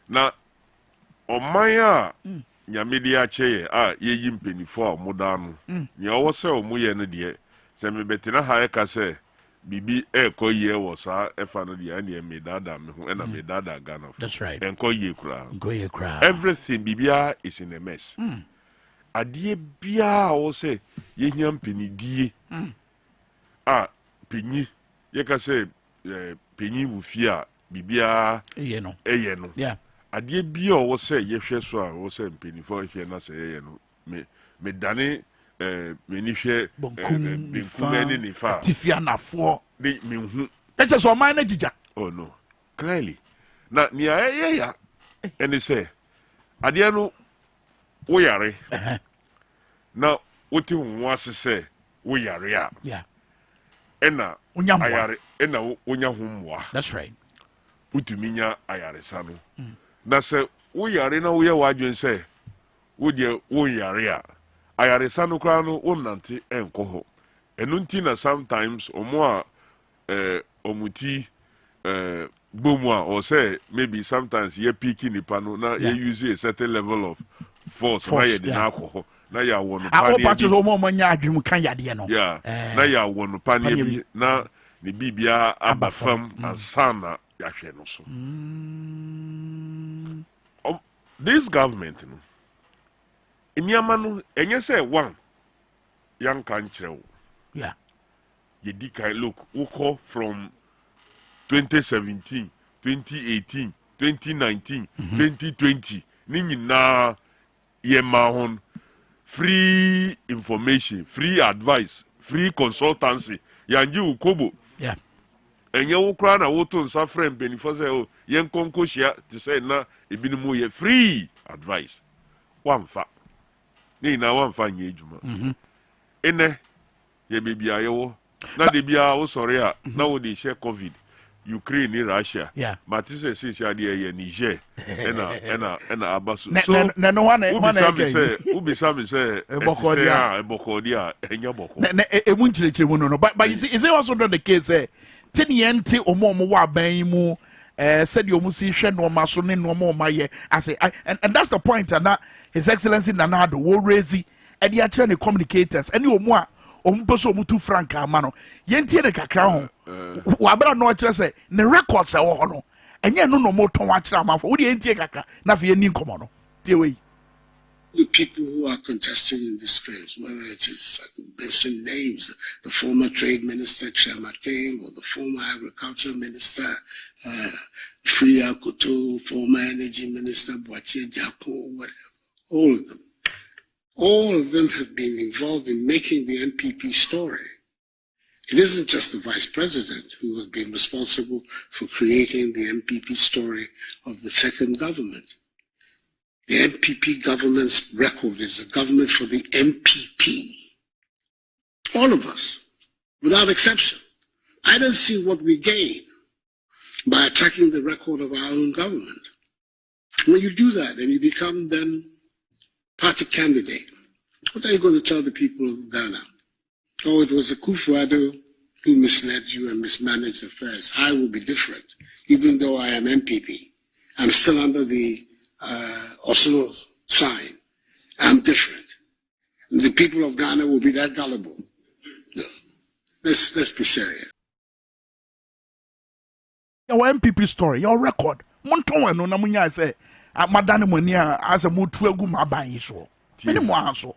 na omanya nyamedia cheye ye yimpenifu a modanu nya wo se omuye no de se me betina ha e ka se bibi ko ye wo sa efa no de na me dada me ho na me dada Ghana. That's right. En ko ye kura. Everything bibia is in a mess. Adie bia wo se ye hiam penidie. Penyi ye ka se penyi wo fia bibia eye no. Yeah. Adie bia wo se ye hwe so a wo se penifo hwe na se ye no me dane me ni hwe benkum ni fa tifia nafo de me hu e che so man na jija. Oh no, clearly na ni aye ya ene se adie no wo yare na wote hu asese wo yare a ena ayare ena wonya hu mwa. That's right. Utuminya ayaresa no na se wo yare na wo ye wadwen se wo de wo yare a ayaresa no kra no wo nante enko ho enu nti na sometimes omo a omuti bomu a or say maybe sometimes ye piki nipa no na ye use a certain level of force na ye de na akọ na ya wono pa ne bi omo nya adwem kan yade no na ya wono pa ne bi na ne bibia abafam ansana yahwe no so. This government no eniama no enye say one yan kan kirewo ye di kai look woko from 2017 2018 2019 2020 ni nyina ye ma hon free information, free advice, free consultancy yanji ukobo enye wo kra na wo to nsa frem benifo say o yen konko hia te say na ebinumu ye free advice wamfa ni na wamfa nye ejuma ene ye bebia ye wo na de bia wo sori a na wo de share covid Ukraine ni Russia matise since ade ye Niger ena abaso so na no wana ubisa me say ebokodia enya boko na emu nchirechire mu no but you see is it also not the case teniente omo wa ban mu said you must see no maso ne no ma ye ase and that's the point and his excellency Nanado wo raise e dey actually the communicators any omo a omo peso omo tu frank amano yentie de kakra ho wa bra no kire say ne records e wo ho no enye no mo ton wa kire amafo wo de yentie kakra na fe ni nkomo no tie we. The people who are contesting in this race, whether it is mention names, the former Trade Minister Chiamateng or the former Agriculture Minister Fria Koto, former Energy Minister Boatie Japo, whatever, all of them have been involved in making the NPP story. It isn't just the Vice President who has been responsible for creating the NPP story of the second government. The MPP government's record is a government for the MPP. All of us, without exception. I don't see what we gain by attacking the record of our own government. When you do that, then you become then party candidate. What are you going to tell the people of Ghana? Oh, it was a Kufuado who misled you and mismanaged affairs. I will be different, even though I am MPP. I'm still under the Oslo sign. I'm different. And the people of Ghana will be that gullible. No. Let's be serious. Your MPP story, your record. Monton no na munya say madane moni as a mutu egu maban so. Many more so.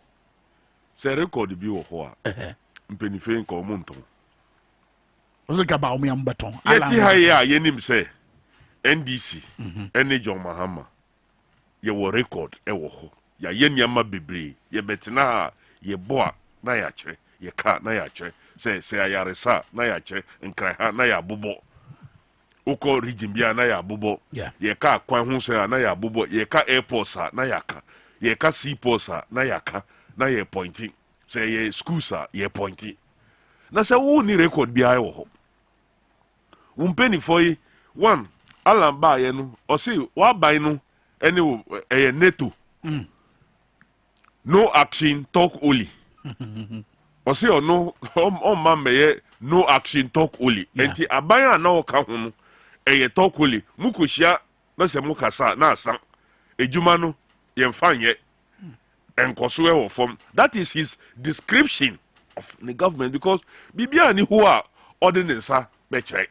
Say record bi wo ho a. Mpenife nko monton. Ozo ka ba o mi ambeton. Yeti ha ya yenim say NDC ene John Mahama ye wo record e wo ho ya ye niama bebre ye betena ye boa na ya kire ye ka na ya kire se ayaresa na ya kire nkra ha na ya bobo uko region bia na ya bobo ye ka kwan ho se na ya bobo ye ka airports na ya ka ye ka seaports na ya ka na ye pointing se ye schools ye pointing na se wo ni record bia e wo ho umpeni foi one alamba ye no o se wa ban no ene NATO no action talk only o se no on man me no action talk only enti aban na o ka ho no talk only mukohia na se mo kasa na asan ejuma no ye mfanye enkoso e wo fom. That is his description of the government, because bibia ni ho a ordinance be chere.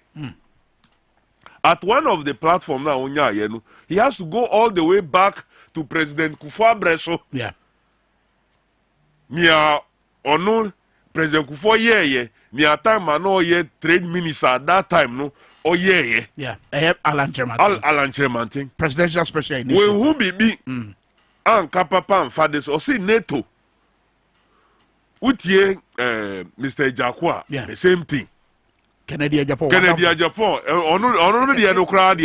At one of the platform na onya ye no, he has to go all the way back to President Kufuor. Yeah. Mia ono President Kufuor ye mia time no ye trade minister at that time no ye. Yeah. I have Alan Chermantin. Presidential special initiative. When who be an kapapa fathers or say NATO. Utie Mr. Jakwa, the same thing. Kennedy Japan. Ono the no crowd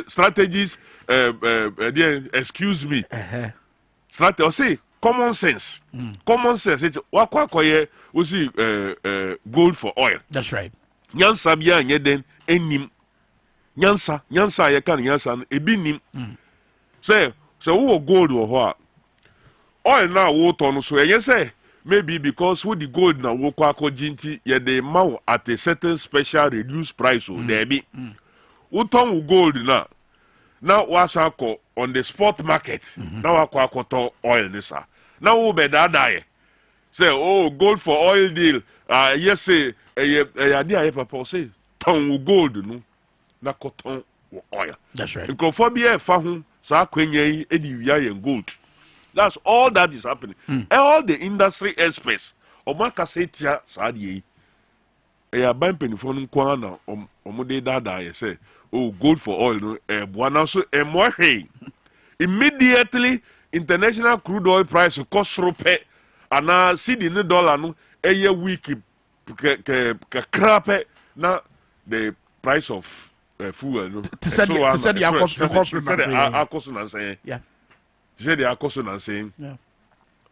strategies excuse me. Strategy or say common sense. Common sense. It's wakwa we see gold for oil. That's right. Nyansa bia nye den enim. Nyansa ye kan nyansa no ebi nim. Say wo gold wo ho a oil na wo to no so say maybe because with the gold na wo kwa jinti ye dey ma at a certain special reduced price o there be. Wo ton wo gold na wa on the spot market na wa kwa to oil ni sa na wo be da say oh gold for oil deal yes say e papa say ton wo gold no na cotton oil. That's right. Microphobia fa ho sa kwenya yi edi wia ye gold. That's all that is happening. All the industry experts omaka setia sa de yi ban penifo no kwa na omode dada ye say oh gold for oil no buana so mo hwe immediately international crude oil price cost rupe ana cedi ne dollar no week krape na the price of fuel no to said the cost na say yeah said the cost na say yeah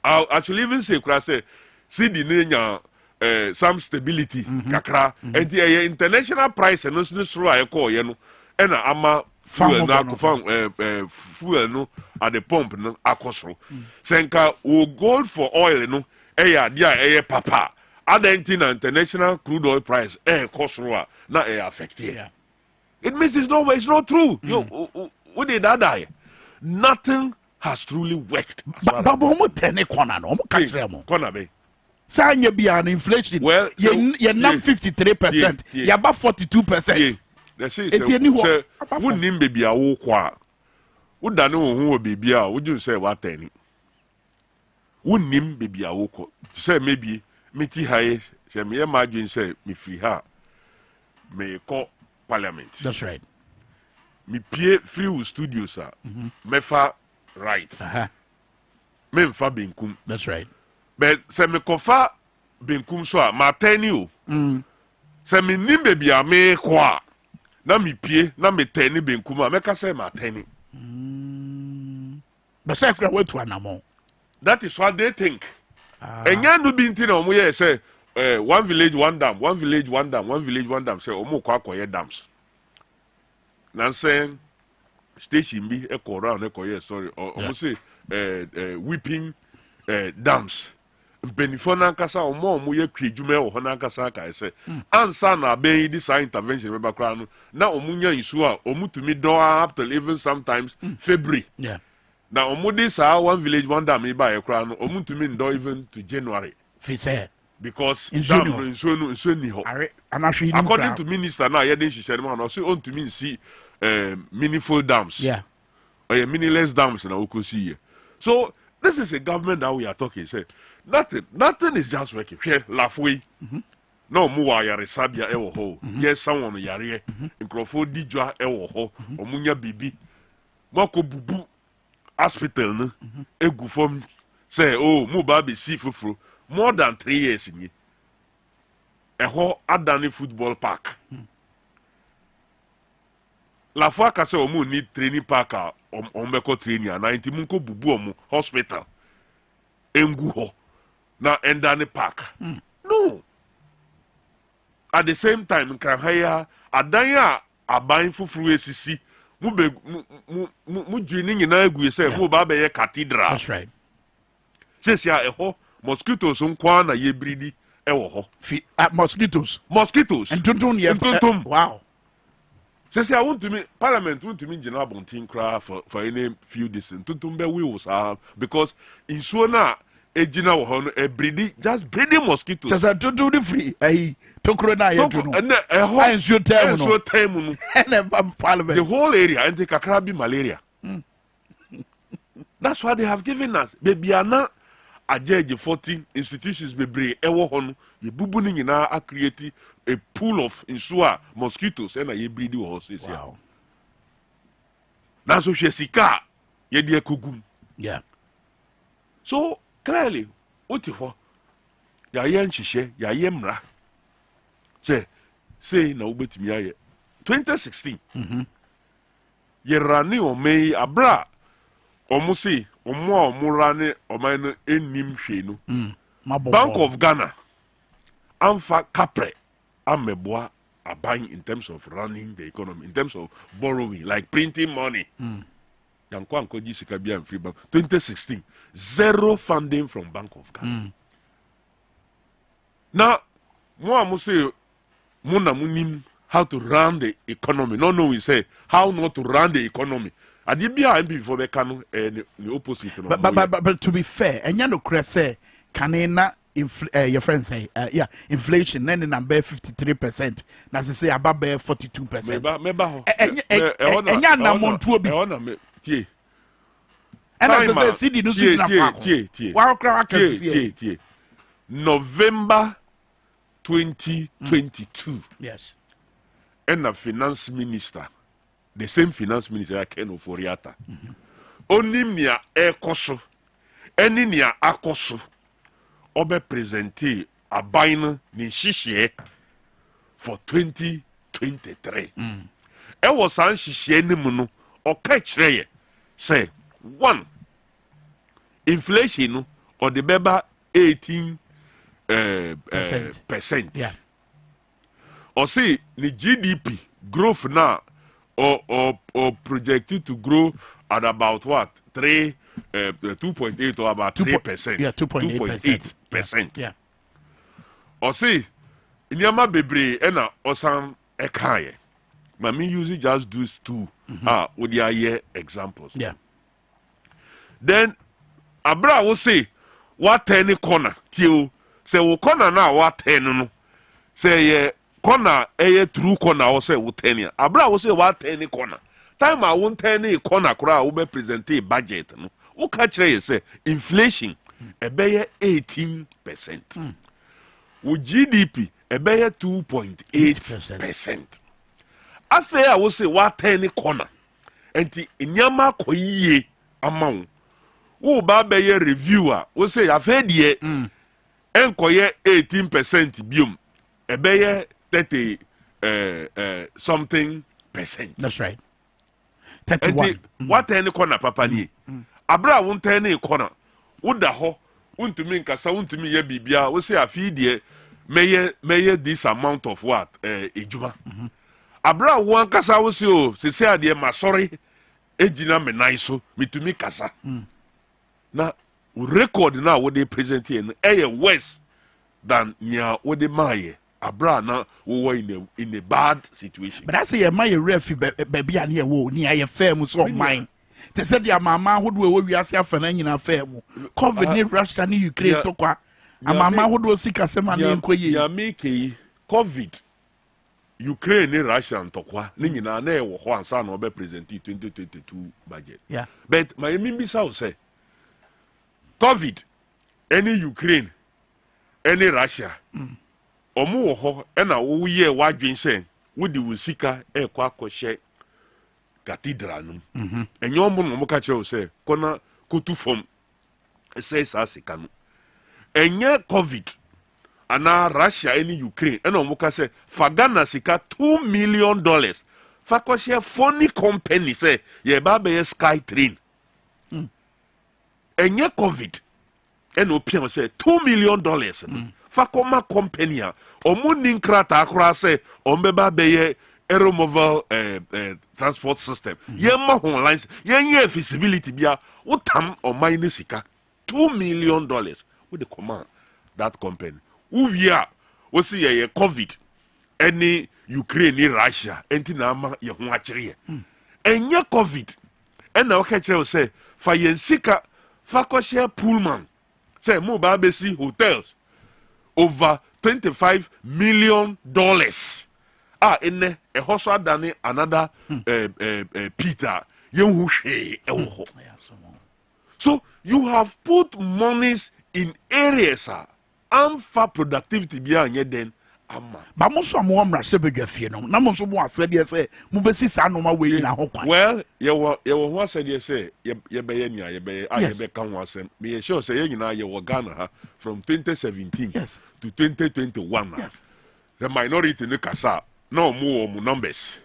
I actually even say cedi ne nya some stability kakra and the international price no so I call you know and ama fuel no fuel no at the pump no akosro senka wo gold for oil no dia papa adentina international crude oil price kosro na affect here. Yeah. It means it's not true. Yo, what did that die? Nothing has truly worked. But omo tene corner no, omo kachre mo. Corner be. Sanya be an inflation. Well, you nam 53%. You about 42%. They say who nim baby a wo kwa. Who dane wo baby a wo ju say what teni. Who nim baby a wo ko. Say maybe meti haye say me imagine say me free ha. Me call Parliament. That's right. Me pay free studios sir. Mefa right. Me mfa benkum. That's right. But say me kofa benkum so a ma tani o. Say me nim baby a me kwa. Na me pie na me tani benkum a me ka say ma tani. But say kra we to anamo. That is what they think. Enya no bi nti na omo ye say one village one dam, one village one dam, one village one dam say omo kwa akoye dams. Na say station bi around akoye sorry omo say whipping dams. Mpenifo na nkasa omo ye kwadwuma e wo ho na nkasa ka say ansa na aben this intervention me bakra no na omo nya isu a omo tumi don up till even sometimes February. Yeah. Now omo this one village one dam e ba e kra no omo tumi don even to January. Fi say because dam no nso ni ho. According to minister now, yedin she said man, also on to mean see meaningful dams. Yeah. Or meaningless dams na we see. So this is a government that we are talking. Say nothing is just working. Here, halfway. No more yare sabia ewo ho. Yes, someone yare. Nkrofo dijwa ewo ho. Omunya bibi. Moko bubu hospital no. Egu form say oh mu ba be see fufuru. More than 3 years in ye. A whole Adani football park. La fois que ça omu need training park on meko training na inti munko bubu omu hospital. Engu ho na endani park. No. At the same time nkan haya adanya aban fufuru esisi mu be mu dwini nyina egu say mu ba be ye cathedral. That's right. Sesia eho mosquitoes nkwa na ye bridi ewo ho. Mosquitoes. Mosquitoes. And tuntum ye. Tuntum. Wow. Say I want to me Parliament want to me general bonting cry for any few distance. Tutumbe wheels because in Suona ejina wo ho no just breeding mosquitoes. Just to do the free. Tokro na ye to no. And so time no. Parliament. The whole area and the kakrabi malaria. That's why they have given us. Baby ana ajeje 14 institutions bebre ewo ho no ye bubu ni nyina a create a pool of insua mosquitoes and ye breed wo says here. Wow. That's what she sika ye de kogum. Yeah. So clearly oti ho ya ye nhihye ya ye mra say na obetimi aye 2016 ye rani o mei abra omusi omo omurane oman enim hwe no Bank of Ghana amfa kapre ameboa aban in terms of running the economy, in terms of borrowing, like printing money. Yankwa ankoji sika bia free bank 2016 zero funding from Bank of Ghana. Now mo amuse mo na munim how to run the economy. No we say how not to run the economy. Adibia before be kanu the opposite. But to be fair, and you know say kanena your friend say inflation then number 53%. Na say about 42%. Meba enya na montu obi. And as I say CD no see na fa. Wa kra ka see. November 2022. Yes. And the finance minister, the same finance minister Ken Oforiata. Onimia ekoso, eninia akoso, obe presente abaina ni shishie for 2023. E was an shishie ni muno, o kachireye, say, 1, inflation or the beba 18%. Yeah. Or say the GDP growth now or projected to grow at about what 2.8 or about 3%. Yeah, 2.8%. Yeah. Or say in Yama Bebre ena osam ekaye. But me usually just do two with the year examples. Yeah. Then Abra will say what any corner till say we corner now what 10 no say corner true corner or say we 10 Abra will say what 10 corner time I won't 10 corner kura we present a budget no we catch say inflation e be 18%. With GDP e be 2.8%. After I will say what 10 corner enti nyama koyiye amount wo ba be ye reviewer we say afa die enkoye 18% biom ebeye 30 something percent. That's right. 31. What any corner papa ni abra won any corner wo da ho untumi nkasa untumi ye bibia we say afi die meye this amount of what ejuma abra won kasa we say o se ade ma sorry ejina me nai so mitumi kasa na record now what they present here worse than what they maye abra na we were in a bad situation. But I say my refi baby and here wo ni aye firm so mine. Te said your mama who do we ase afana nyina firm. COVID ni Russia ni Ukraine to kwa. Mama who do sika sema na enkoye. Ya make COVID Ukraine ni Russia to kwa ni nyina na e wo ho ansa na obe present 2022 budget. Yeah. But my mimbi sao say COVID, any Ukraine, any Russia, omu wo ho na wo ye wadwen sen wo di wosika kwa akɔhye cathedral no enye omo no mo ka kire wo se kona kotu fom say sa sika no enye COVID ana Russia any Ukraine na omo ka se fa Ghana sika $2 million fa kɔhye phony company say ye ba be sky train enye COVID and opian say $2 million fakoma company omo ninkrata akra say ombeba beye aeromoval transport system yema online yenye feasibility bia utam oman sika $2 million with the command that company we see ye COVID any Ukraine ni Russia enti na ama ye ho akire enye covid ena o ka kire say fa yen sika fa ko share pullman say mo ba be si hotels over $25 million ene e hoso adane another Peter yen hu hwe e wo. So you have put monies in areas for productivity bia anye den ama ba mo so mo amra se bedwafie no na mo so mo asede say mo besi sa no ma we na ho kwan. Well ye wo ho asede say ye be ye nia ye be kan ho asem me ye sure say ye nyina ye wo Ghana ha from 2017 to 2021. The minority no kasa no more numbers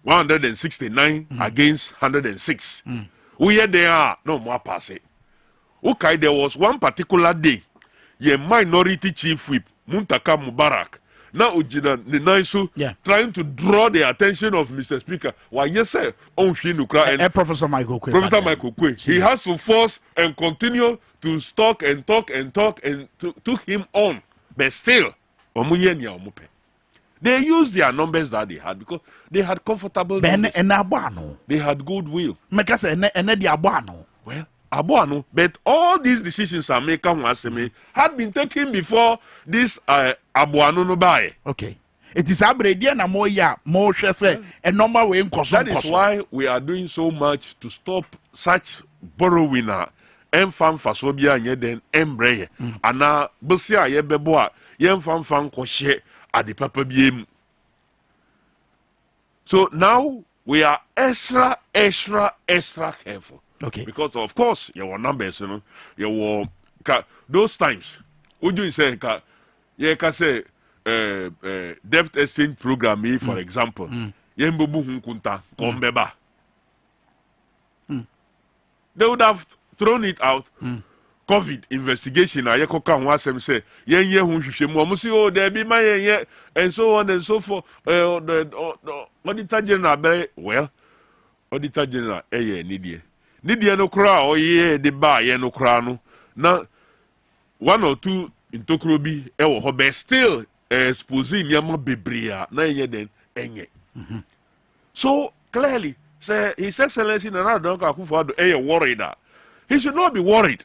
169 against 106. We here they are no more pass it. Okay, there was one particular day ye minority chief whip Muntaka Mubarak now ujina ninaisu trying to draw the attention of Mr. Speaker. Why yes sir on Professor Michael Kwe. He has to force and continue to talk and took him on. But still they used their numbers that they had because they had comfortable numbers. They had goodwill. Well, Abuano, but all these decisions are made had been taken before this Abuano no buy. Okay. It is abredi na mo say a normal way That is why we are doing so much to stop such borrowing and fan fasobia nye den embreye. Ana busia ye bebo a ye fan kwoshe ade papa biem. So now we are extra careful. Okay. Because of course your numbers, you know, your those times. Would you say say debt exchange program, for example, yembubu hunkunta kombeba. They would have thrown it out. COVID investigation, I yekoka wasem say yenye hunhwehwemu si oh there be my and so on and so forth. The Auditor General well, Auditor General nidie. Nidie no kra o ye de ba ye no kra no na one or two intokrobi e wo ho still exposing yama bebrea na ye den enye. So clearly say His Excellency Nana Donka Akufo-Addo worried that he should not be worried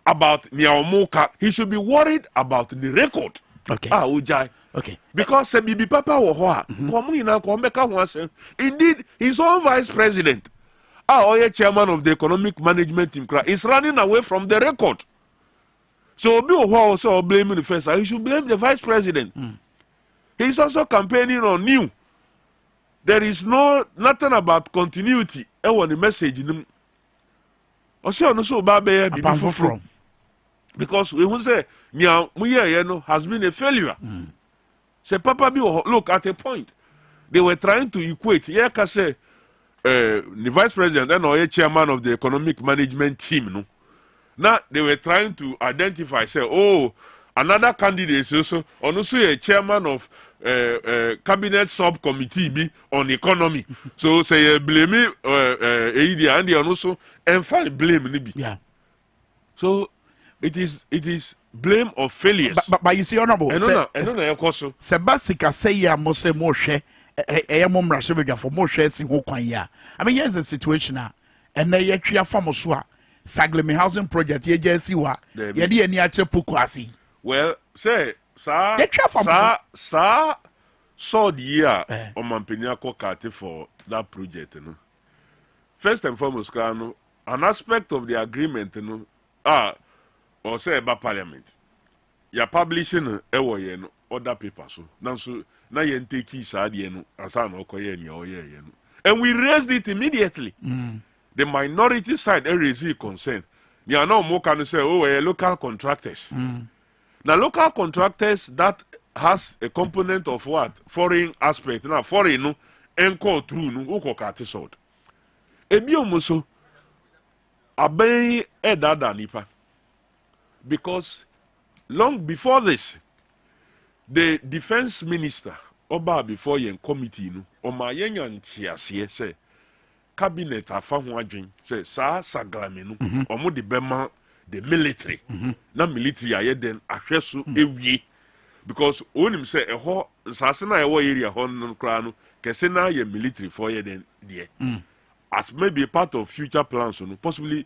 about Niaomoka. He should be worried about the record. Okay. Ujai. Okay. Because Bibi Papa wo indeed his own vice president chairman of the economic management team is running away from the record. So Obi also blaming the first. He should blame the vice president. He's also campaigning on new. There is nothing about continuity. I want the message in them. Because we will say has been a failure. Say Papa look at a point. They were trying to equate. Say the vice president and chairman of the economic management team. No? Now they were trying to identify, say, oh, another candidate is also a chairman of cabinet subcommittee on economy. So say blame me and also and finally blame. Yeah. So it is blame of failures. But you see, honorable, Sebasika say ya mo se mo hwe for more shares in Hokwanya. I mean, here's the situation now. And they actually are from Osua, Saglemi housing project, ye just see what ye di any pukwasi. Well, say, sa saw the year Oman Atenase for that project, you know. First and foremost, an aspect of the agreement, you know, or say about Parliament. You're publishing other papers, so now so. Na yen take and we raised it immediately. The minority side raised concern. You are now more can say, oh, local contractors. Now local contractors that has a component of what foreign aspect. Now foreign no encore true no uko kati sort. Ebiomuso abey edada nipa because long before this. The defense minister, Oba before yen committee, no, Oma yen tiasie say, cabinet afa ho adwen say sa saglame no, omo de bema the military. Na military aye den ahwe so ewie because onim say a ho sase na ewo area ho no kra no kese na ye military for ye then there as maybe a part of future plans no possibly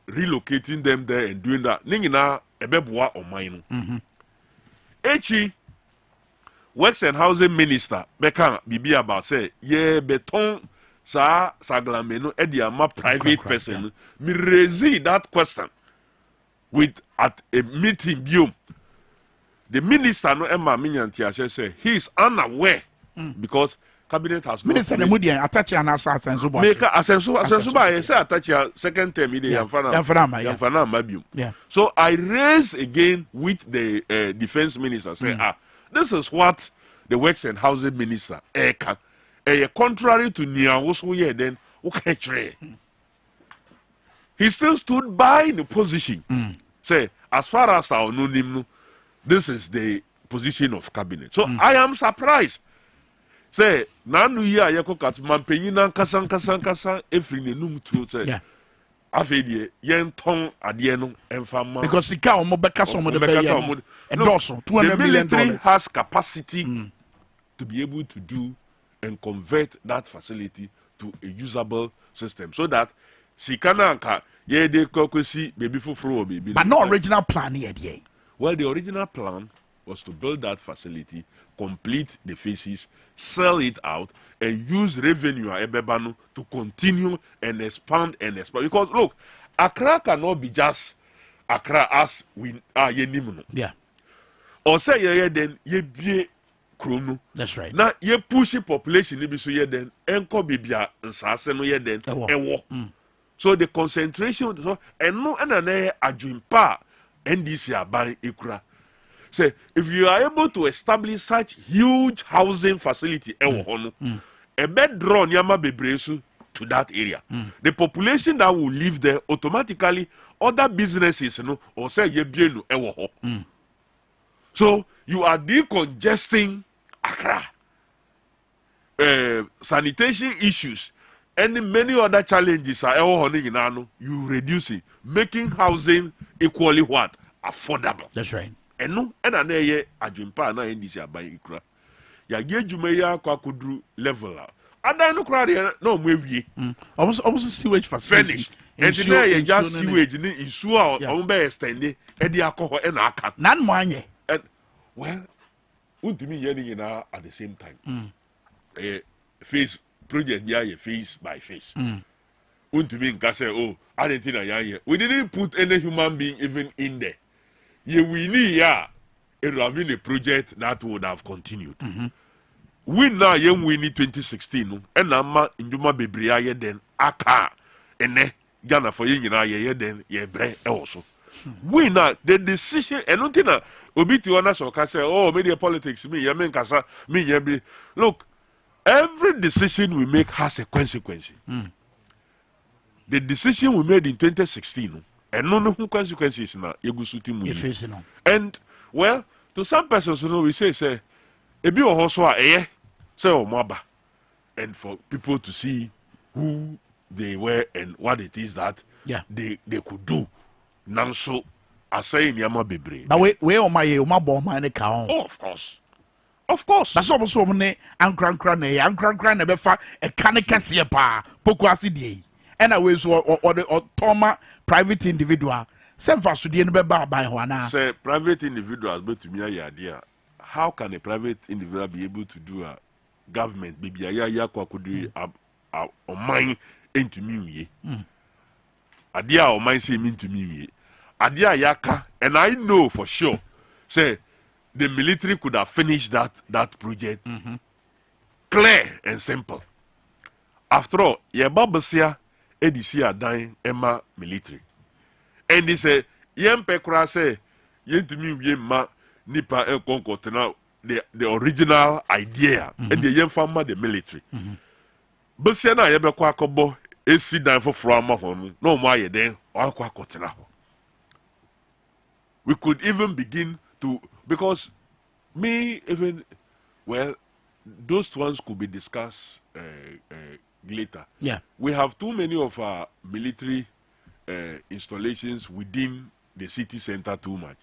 relocating them there and doing that ningina ebeboa oman no echi works and housing minister beka bibi about say ye beton sa saglame no e dia ma private person no me raise that question with at a meeting biom. The minister no Emma Minyanti say he is unaware because cabinet has not minister Mudia attach an assassin so make a sensu by say attach a second term in the Yanfana Mabium. Yeah. So I raise again with the defense minister say this is what the works and housing minister contrary to Niawoso ye then okay he still stood by the position. Say as far as our no him this is the position of cabinet. So I am surprised. Say, nanu ya yako katuma penyina kasa efri nenum tuo say. Afedie yen ton ade no emfama because sika omo beka so mo de be yen. Endorsement $200 million has capacity to be able to do and convert that facility to a usable system so that sika na anka ye de kokosi baby fufuro baby. But no original plan here. Well, the original plan was to build that facility, complete the phases, sell it out, and use revenue ebebano to continue and expand and expand. Because look, Accra cannot be just Accra as we are yenimuno. Yeah. Or say ye then ye be chrono. That's right. Now ye push population ni so ye then enko bibia nsase no ye then ewo. So the concentration so and no na adwimpa NDC are buying Ikra. Say, if you are able to establish such huge housing facility, a bed draw Nyama Bebresu to that area, the population that will live there automatically, other businesses, or say Yebienu Ewo. So you are decongesting Accra. Sanitation issues and many other challenges are you reduce it, making housing equally what? Affordable. That's right. And no, and an air adjumpa na NDC by Ikra. Ya Jumeya Kwakudru level. And I no crowd no maybe. Almost sewage facility. Finished. And today just sewage in Sua or Umbe extended and the alcohol and Aka. None money. And well, would me yelling at the same time. Phase project yeah, face by face. To be in Kase, oh, Argentina, yeah. We didn't put any human being even in there. Yeah, we need, yeah, it would have been a project that would have continued. We now, yeah, we need 2016, and I'm in Juma Bebria, then Aka, and Ghana for you, yeah, then, yeah, bre also. We now, the decision, and nothing, Obiti Onas or Kase, oh, media politics, me, Yamen Kasa, me, Yabi. Look, every decision we make has a consequence. The decision we made in 2016, and no consequences now. And well, to some persons, we say, a bit of also say maba, and for people to see who they were and what it is that they could do. Now, so I say in Yama Bebre. But we on my bomb, my account. Oh, of course. Of course. That's almost one Ankran never a canicas pa, Pokwasi day. And I was or the Toma private individual. Same for Sudan by Juana. Say private individuals, but to me, idea. How can a private individual be able to do a government? Baby, could do a mine into me. Adia or mine say mean to me. Adia yaka, and I know for sure. Say the military could have finished that project clear and simple. After all, your babasia edisi adan Emma military. And they say, Yem Pekra say, Yentumi Yema Nipa El Concotina, the original idea, and the Yem Farmer, the military. Busiana Yebekwa Kobo, AC down for Frama Honu, no more then, or Quacotina. We could even begin to, because me, even, well, those ones could be discussed later. Yeah. We have too many of our military installations within the city center too much.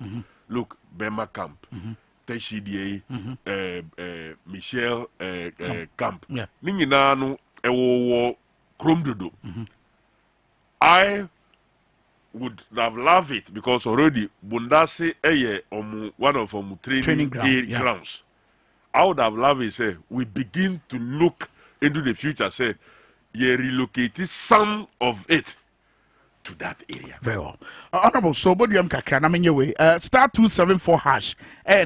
Look, Bema camp, Teshidie, Michelle Camp. Ningina no ewo kromdodo. I would have loved it because already Bundasi one of training grounds. I would have loved it. Say we begin to look into the future. Say you relocate some of it to that area. Very well. Honorable, so what do you kakra na menye way? Star 274 hash.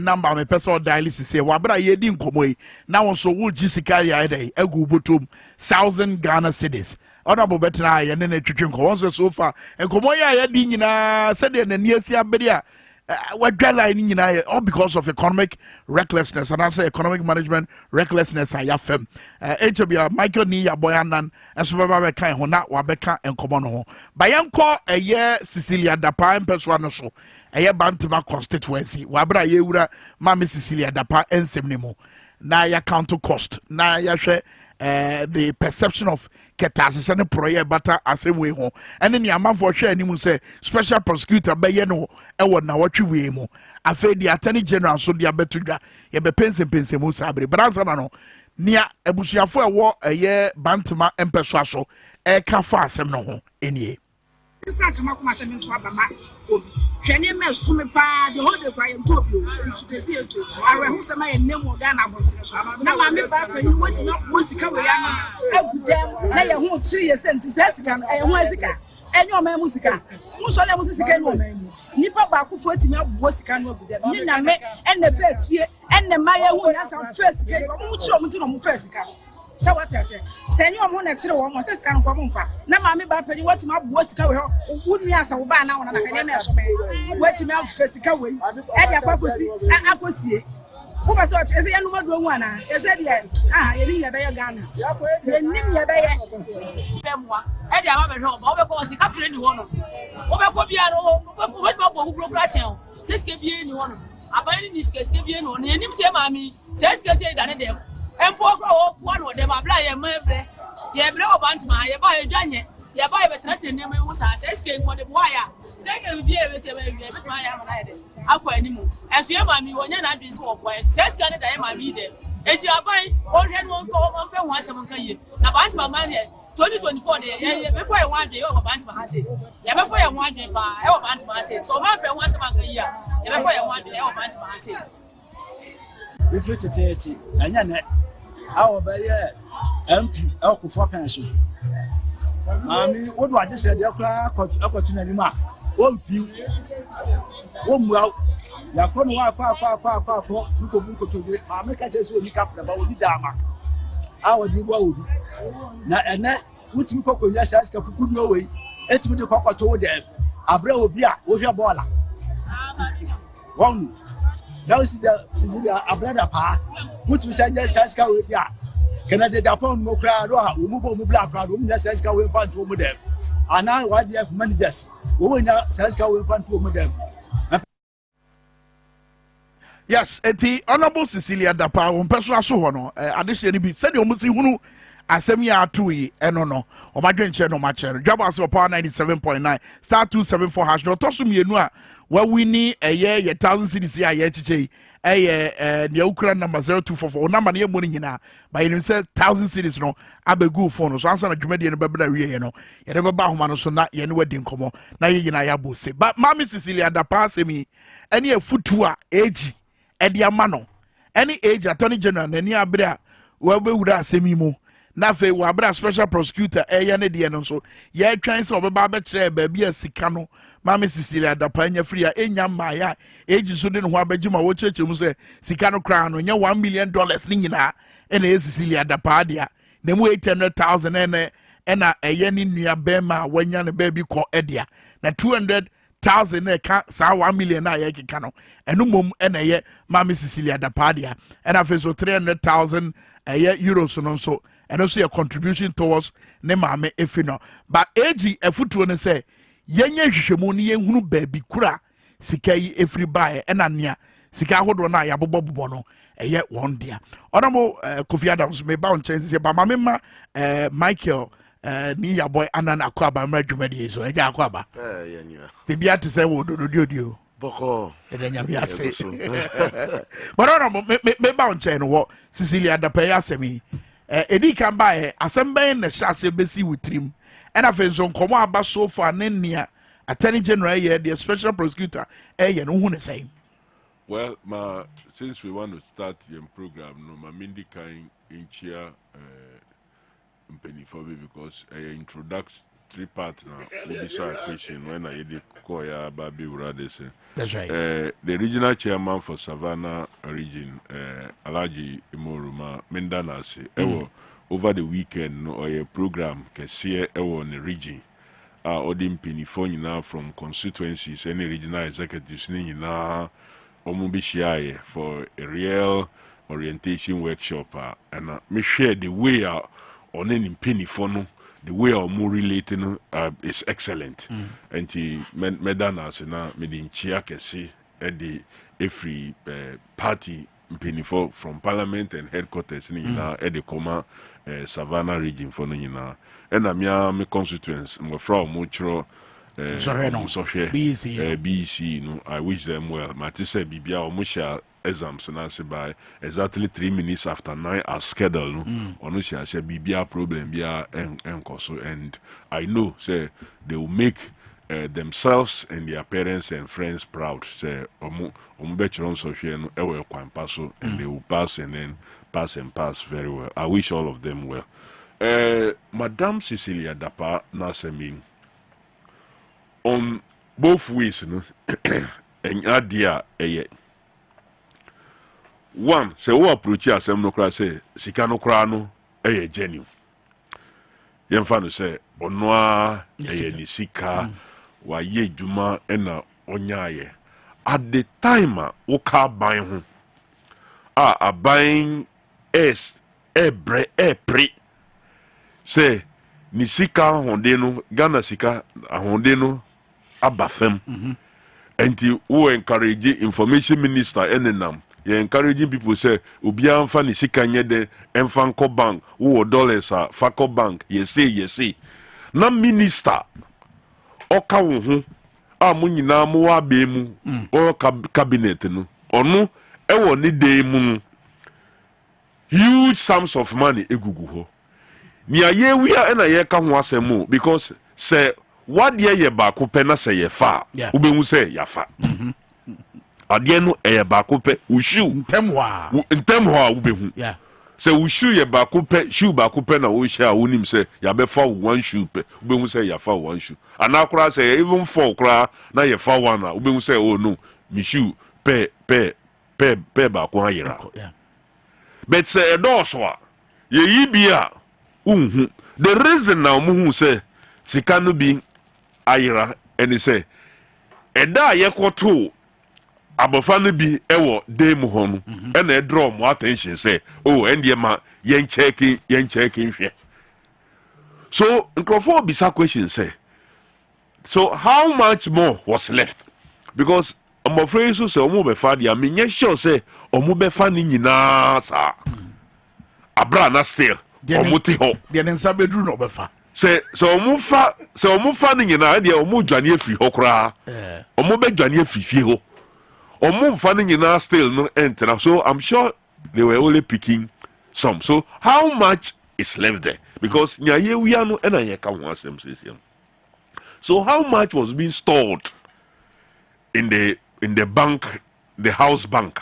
Number me personal dialysis say wabra ye di nkomo yi. Na won so wo gisikari ai egu botom 1,000 Ghana cedis. Honorable betra ye ne twetwe nkomo so far. Nkomo ya di nyina said na niasi abedi a all because of economic recklessness, and I say economic management recklessness. I have fem. HBR Michael ni ya boyanan and so baba kan hona wabeka and common ho. Bayanko a year Cecilia Dapaah Mpeswano so a year Bantima constituency. Wabra ye ura Mami Cecilia Dapaah and semnemo. Na ya counter cost. Na ya share the perception of ketas and prayer bata asem way home. And then your man for share any say special prosecutor by no na what you way mo. I fed the attorney general so the abetuga ye be pense mo sabre. But answer no near ebusiafo e wo a year bantama empeswaso e ka fa asem no ho enie. The whole day crying to you. You should see it. I will say my name will done about it. Now, I'm about you what's not musical. I would damn, now you won't see a sentence. And Wasica, and your man musica. Musala musica, no man. Nipa back for it, not Wasica, no good. And the first year, and the Maya who has our first game, much first. So what I say? Send you one extra one, my sister can come for. Now, mammy, but when you watch my boss go, wouldn't ask a ban now on a wait me out first go away. And your papa see, I could see. Who was such as a young one? I said, you need a bear gun. You need a bear. And you have a home, over course, you can't do anyone. Over Copiano, who broke that channel. Says give you anyone. I buy in this case, give you anyone. And him say, Mammy, says, say, that and poor one of them apply a member. You have no bantama, you buy a giant, you buy a threatening name was asking for the wire. Second, be able to make my amenities. Up anymore. As you mammy, when you're not being small boys, says Canada, my reader. It's your buy, all hand won't go on once a month. Now, bantama money 2024 before I want to over bantama has it. Before I want to buy our bantama has it. So my friend once a month a year. Before I want to over bantama has it. If it's a 30, and yet. Our by MP, Elko for pension. Mammy, what do I just said? Your crack, opportunity mark. One few, one well, your corner walk, to the America just will pick up about the Dama. Our Dwabo Ase. Now, and that, which you cook when you ask a good way, it's with the cocoa told them. Abreu Bia, with your baller. One. Now, Cecilia Dapaah, which we send us Saska with ya. Can I get upon more crowd or move black crowd? Saska will find to them. And now, why do you have managers? Women Saska will find to them. Yes, the Honorable Cecilia Dapaah, personal so additionally, said you must see who Asemia Atui, no, or my grand channel, my channel. Dwabo Ase Power 97.9, star 274 hash. No, toss me a where we need a year, 1,000 cities here, the Ukraine number 0244, number near money now, by him said 1,000 cities, no, I be good for so answer a comedian and baby, you know, you never bow man, so not your wedding come on, now you know, say, but Mammy Cecilia Dapaah say me, any foot tour, age, and the mano, any age, Attorney General, and near Abra, where we would say me more. Nafe wabra special prosecutor ne de no so ye twan se obeba be kire baby asika no Mama Cecilia Dapaah nya free a enya maya age so de no ho abagima wo cheche mu se sika no kra no nya $1 million ni nyina ena Cecilia Dapaah dia na mu 800,000 ena eye ni nua bema wanya ne baby ko edia na 200,000 na ka sa 1 million na ye kika no eno mom ena ye Mama Cecilia Dapaah dia ena fe so 300,000 euros no so and also a contribution towards ne mame efino but ag efutuo ne say yenye hwehwemu ne yenhunu baby kura sika yi efri bae ena nea sika hodo na yabobobo no eye won dia Honorable Kofi Adams me ba on chance say ba mame ma Michael ni ya boy anan akwa ba ma dwumadi so eja akwa ba yenua bibia te say wo do dio Boko. But honorable, me bound chain what Cecilia Dapaah semi. Edi can buy assemble in the chassis besi with trim. And I feel some come about so far near Attorney General here, the special prosecutor, you know who say. Well, since we want to start the program, no, my Mindy kind in chair penny for me because introductory part now will be a question when I did call ya Baby Radese. That's right. The regional chairman for Savannah region, Alaji Imoruma Mendanase, over the weekend, no, a program can see in the region. Odim penny for now from constituencies, any regional executives, now. For a real orientation workshop and me share the way on any penny for no the way or more relating is excellent and the medanas na medin chia kesi at the every party penny for from parliament and headquarters ni na at the Coma Savannah region for no na and me constituents mo from mutual BC, no, I wish them well. Matisse Bibia or Musha exams by exactly 3 minutes after 9 as scheduled. No, Onusha said Bibia problem, and I know say they will make themselves and their parents and friends proud. Say Omubecheron Sofiano Ewe Kwampaso, and they will pass and then pass very well. I wish all of them well. Madame Cecilia Dapaah Nasemin. On both ways, no, and idea one, say, who approach us, no cry, say, Sicano crano, genuine. Young fan say, Onoa, ni sika, wa ye juma, ena onyaye. At the time, woka buying home. A buying es, pre. Say, ni sika hondeno, Ghana sika, hondeno. Abafem and who encourage information minister enenam you encouraging people say obi amfa ni sika nye de emfa nko bank wo dollars a fako bank yes say na minister oka wo ho a mo nyina mo wa be mu o cabinet no onu e wo ni dey mu huge sums of money egugu ho ni aye wi a na ye ka ho asemo because say what ye ba coupe na say ye fa ube hu say ya fa ade no e ba coupe ushu ntemwa ube hu say ushu ye ba coupe shoe ba coupe na wo sha wonim say ya be fa one shoe pe ube hu say ya fa one shoe anakura say even four kura na ye fa one na ube hu say oh no mi shoe pe ba ko hayira but say edoso a ye yibia unhu the reason now mu hu say sika no bi ayira and say eda yekoto abofano bi ewo dem ho no and e draw more attention say oh endie ma yen checking hwe so nkrofo bisa question say so how much more was left because I'm afraid so say omo be fa dia me sure say omo be fa ni nyina sa abra na still omo ti ho dia nsa bedru no be fa so omo fa ni nyina dia omo dwane afiri ho kra omo be dwane afiri fie ho omo fa ni nyina still no enter so I'm sure they were only picking some so how much is left there because nya ye wi anu na ye ka ho asem sesiam so how much was being stored in the bank, the house bank?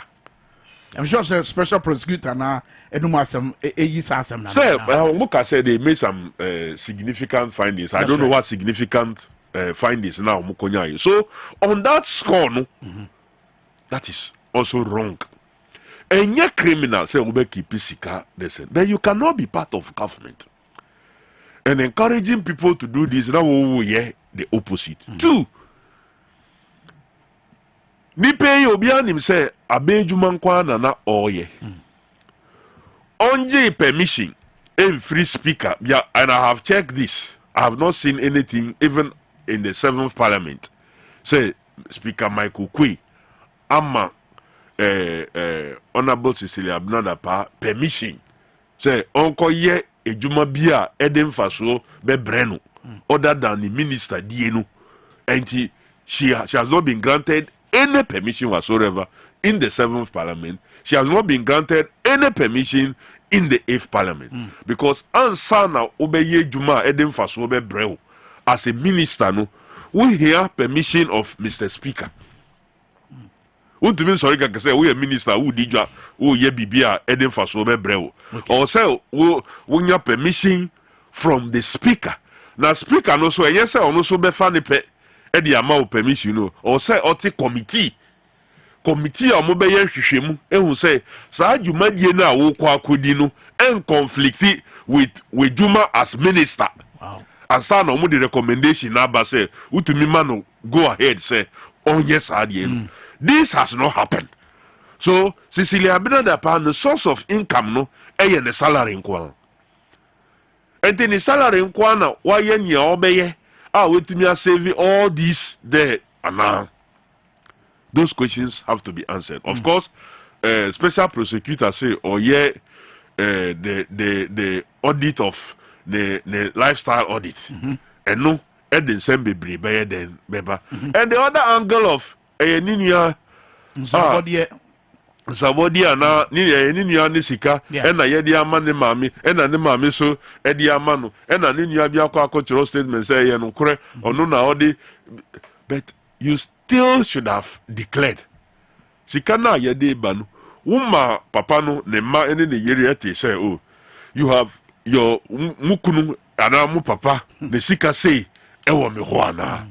I'm sure say special prosecutor na edumasem asem na. Say Muka said they made some significant findings. I don't know what significant findings now mukonya. So on that score no, that is also wrong. And your criminal say ube keep sika listen. Then you cannot be part of government. And encouraging people to do this now the opposite. Two, ni pay obianim say abejuma nkwa na oye onje permission a free speaker yeah, and I have checked this. I have not seen anything even in the 7th parliament say Speaker Michael Kwe ama Honorable Cecilia Dapaah permission say onko ye ejuma bia eden faso be breno other than the minister dienu and she has not been granted any permission whatsoever in the 7th Parliament. She has not been granted any permission in the 8th Parliament. Because ansana obeye juma edem faso obe breu. As a minister, no, we hear permission of Mr. Speaker. Won't mean sorry can say we a minister who dija who ye bibia edem faso obe breu. Or say we need permission from the speaker. Now speaker no so yes say ono so be fa ne pe e de ama permission no. Or say oti committee a mo be ye hwehwemu ehun say sa dwumadie na wo kwa akodi no en conflict with Juma as minister. Wow. And sa na mo the recommendation na ba say utumi ma no go ahead say on yes adie. This has not happened. So Cecilia Dapaah, the source of income no eye ne salary nkwa. Enti ni salary nkwa na wa ye nya obeye wetumi save all this there and those questions have to be answered. Of course, special prosecutor say the audit of the lifestyle audit. And no edin sembe be then beba. And the other angle of ninia Sabodi na ninia ni sika na yedi ama ne mami na ne mami so edi ama no na ninia bia kwa cultural statement say ye no kore ono na odi, but you still should have declared sika na yedi ba no wuma papa no ne ma ene ne yeri ate say oh you have your mukunu ana mu papa ne sika say ewo me ho ana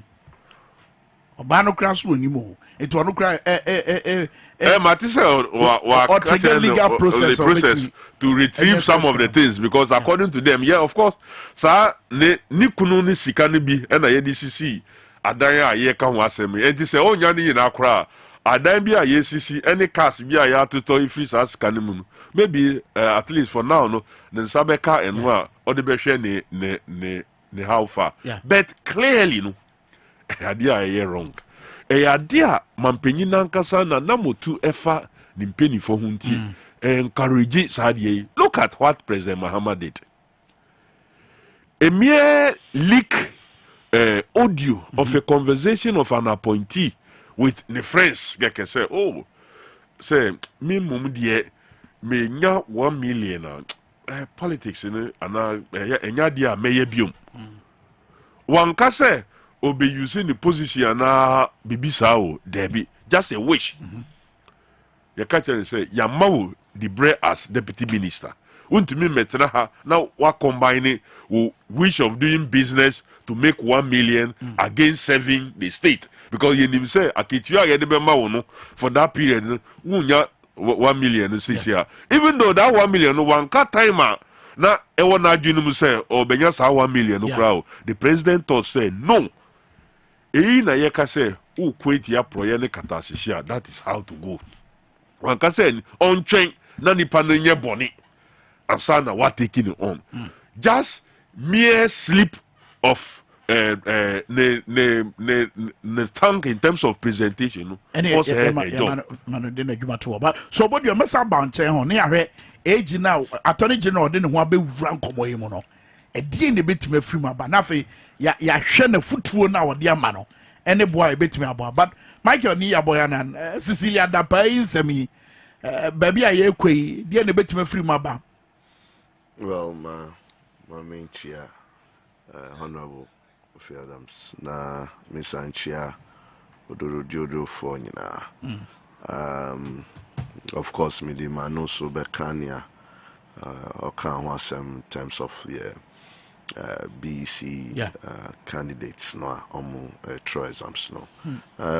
Obano crash when you move. It will cry Matisse trigger legal process to retrieve some of the things because according to them, yeah, of course, sa ni kunu ni sika ni bi na ye DCC adan ya ye ka ho asem e ti say onya ni na kra adan bi a ye CC any cars bi a ya toto ifri sa sika ni mu maybe at least for now no the sabeka eno a ode be hwe ne how far, but clearly no idea ye wrong. Idea mampenyi nankasa na namotu efa ni mpeni fo hunti encourage sadie. Look at what President Mahama did. A mere leak audio of a conversation of an appointee with the friends get say oh say me mum die me nya 1 million politics ni ana enya dia meye biom wanka say obe using the position na bibisa o debi just a wish. You catch and say yamawo the bread as deputy minister want to me metra ha now what combine wish of doing business to make 1 million against serving the state because you nim say akitua ye de be ma wo no for that period wunya 1 million this year even though that 1 million no one cut timer na e wona adwinum say obenya sa 1 million no crowd the president thought say no na yeka say o kweti ya proye ne katasisia that is how to go one ka say on train na nipa no nye boni ansana what taking it on just mere slip of ne tank in terms of presentation no so but you mess about chen ho ne ahwe age now attorney general de ne ho abewura nkomo yi mu no e die ne betime free ba na fe ya hwe na futuo na wode ama no ene boy betime abo but Michael ni aboya na Cecilia Dapaah semi baby aye kwei die ne betime free ba. Well my main chair honorable Adams na Miss Anchia Odoro Jojo for nyina of course me di mano so bekania okan wasem terms of the BC candidates no truisms no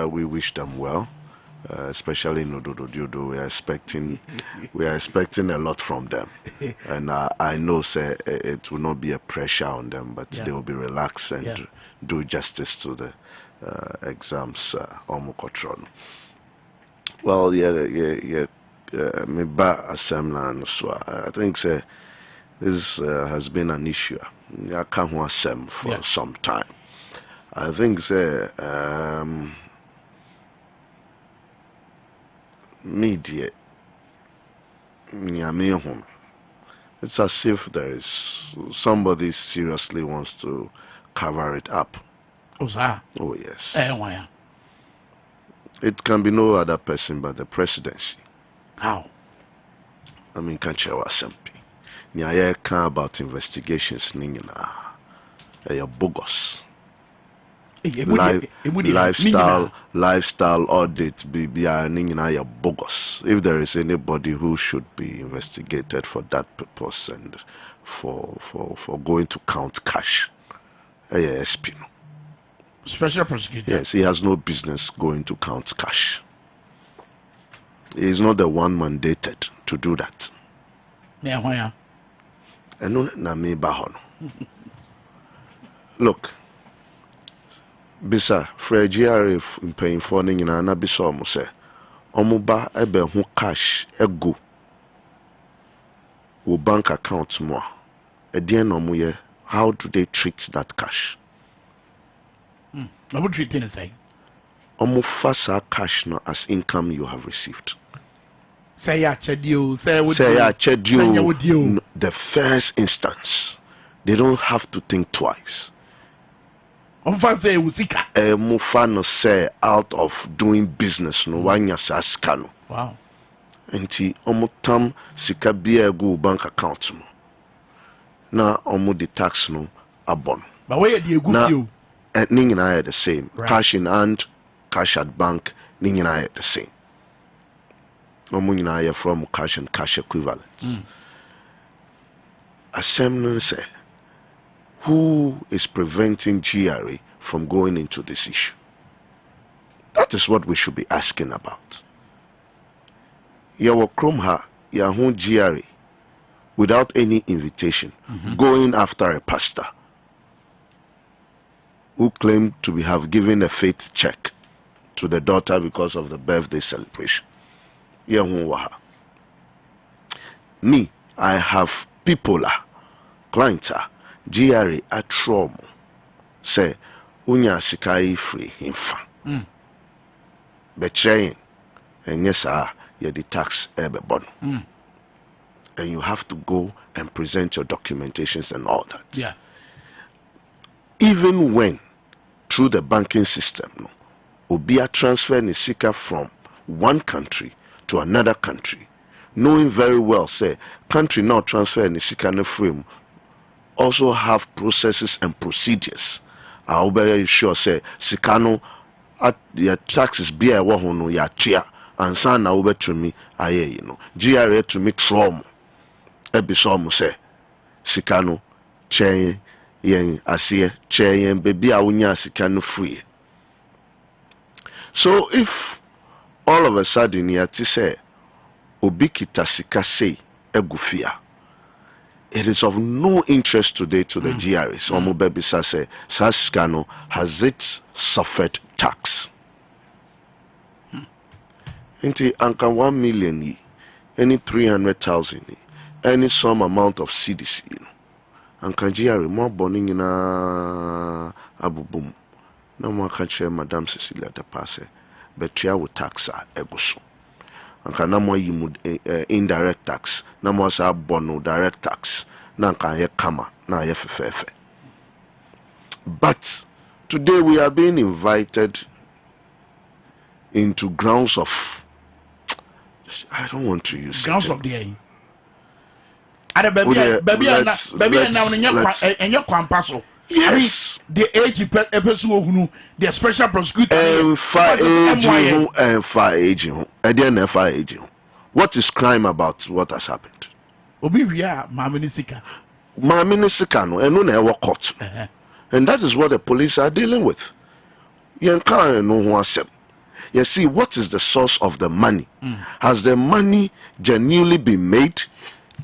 we wish them well, especially in Ododo Diodo. We are expecting a lot from them, and I know say it will not be a pressure on them, but they will be relaxed and do justice to the exams well me ba assembly so I think say this has been an issue I can't asem for some time. I think say media it's as if there is somebody seriously wants to cover it up. Oh yes. It can be no other person but the presidency. How? I mean, can't you SMP? Nya can about investigations ningina. Bogus. Lifestyle audit BBI ningina bogus. If there is anybody who should be investigated for that purpose and for going to count cash, SP. Special prosecutor. Yes, he has no business going to count cash. He is not the one mandated to do that. Yeah. Look, Bisa, Fred GRA paying for Nina and Abisom say, Omuba ebe hu cash ego wo bank account more. How do they treat that cash? I would treat it say. Omufasa cash no as income you have received. Say ya chedio, the first instance. They don't have to think twice. Mufano say out of doing business no wanya saskano. Wow. Enti omutam sika bia go bank account no. Na omu the tax no abon. But where do you go you? And ning and I are the same. Right. Cash in hand, cash at bank, ning and I are the same. Omu and I are from cash and cash equivalents. Assembly say, who is preventing GRA from going into this issue? That is what we should be asking about. Yawo Kromha, Yahoo GRA, without any invitation, going after a pastor who claimed to have given a faith check to the daughter because of the birthday celebration. Me, I have people, clients, GRA at Trom, say, Unya Sikai free infa. Betraying, and yes, you're the tax bon. And you have to go and present your documentations and all that. Yeah. Even when through the banking system, no, Obia transfer Nisika from one country to another country, knowing very well, say, country now transfer Nisika no frame, also have processes and procedures. I'll be sure, say, Sikano, at your taxes be a wahono, ya chia, and son over to me, aye, GRA to me trauma. Ebisomu say, Sikano, chain. Yen asie chen baby a unya sika no free. So if all of a sudden you say obi kita sika say egufia, it is of no interest today to the GRs. Omo baby say Saskano, has it suffered tax? Inti anka 1 million yi, any 300,000 yi, any some amount of CDC, and Kanjiari more burning in a abubum. No more can share Madame Cecilia Dapaah, but tria with tax eguso. And can no more you indirect tax, no more sa bono direct tax, na can ye kama, na ye fefe. But today we are being invited into grounds of, I don't want to use grounds it. Of the baby, and your compasso. Yes. The age person who the special prosecutor and far aging. What is crime about what has happened? Obivia, Maminisika. Maminisika, and no never court. And that is what the police are dealing with. You see, what is the source of the money? Has the money genuinely been made?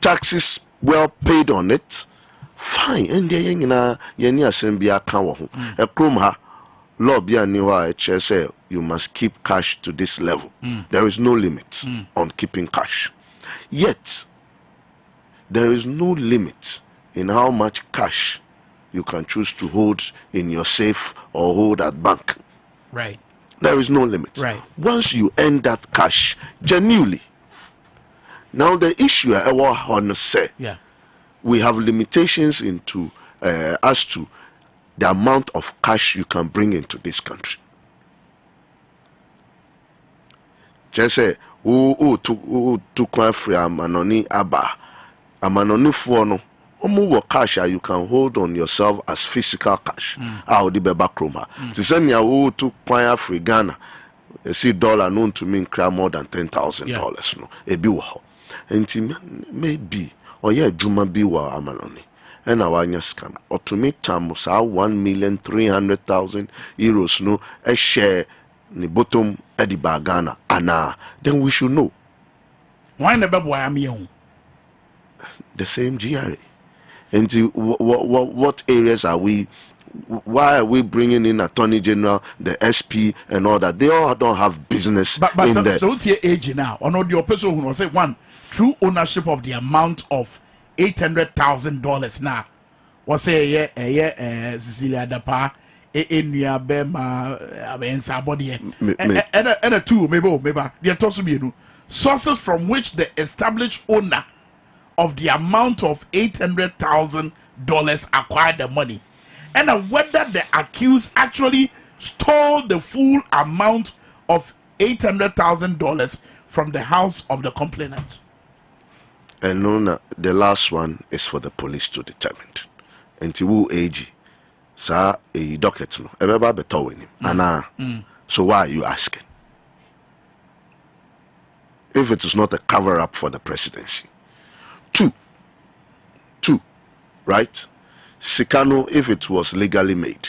Taxes well paid on it? Fine. And the assembly account a krumha law be say you must keep cash to this level. There is no limit on keeping cash. Yet there is no limit in how much cash you can choose to hold in your safe or hold at bank. Right. There is no limit. Right. Once you earn that cash genuinely. Now the issue I want to say, we have limitations into as to the amount of cash you can bring into this country. just say to kwan free amanoni aba amanoni for no omo cash you can hold on yourself as physical cash the beba kroma to send ya to kwan free Ghana see dollar known to mean cry more than $10,000 no e bi wo enti maybe oye adwuma bi wa amanoni and our scam or to make tamos 1,300,000 euros no a share the bottom at the Ghana and then we should know why never boy am you the same GRA and what areas are we, why are we bringing in Attorney General, the SP and all that? They all don't have business but in there. So your age now or not your person who say one true ownership of the amount of $800,000 now was say Cecilia Dapaah enya bema abensa body and a two maybe they toss me sources from which the established owner of the amount of $800,000 acquired the money and whether the accused actually stole the full amount of $800,000 from the house of the complainant. And no, the last one is for the police to determine. And who age, sir, a docket no, ever be towing him. So why are you asking? If it is not a cover-up for the presidency. Two, right? Sikano, if it was legally made.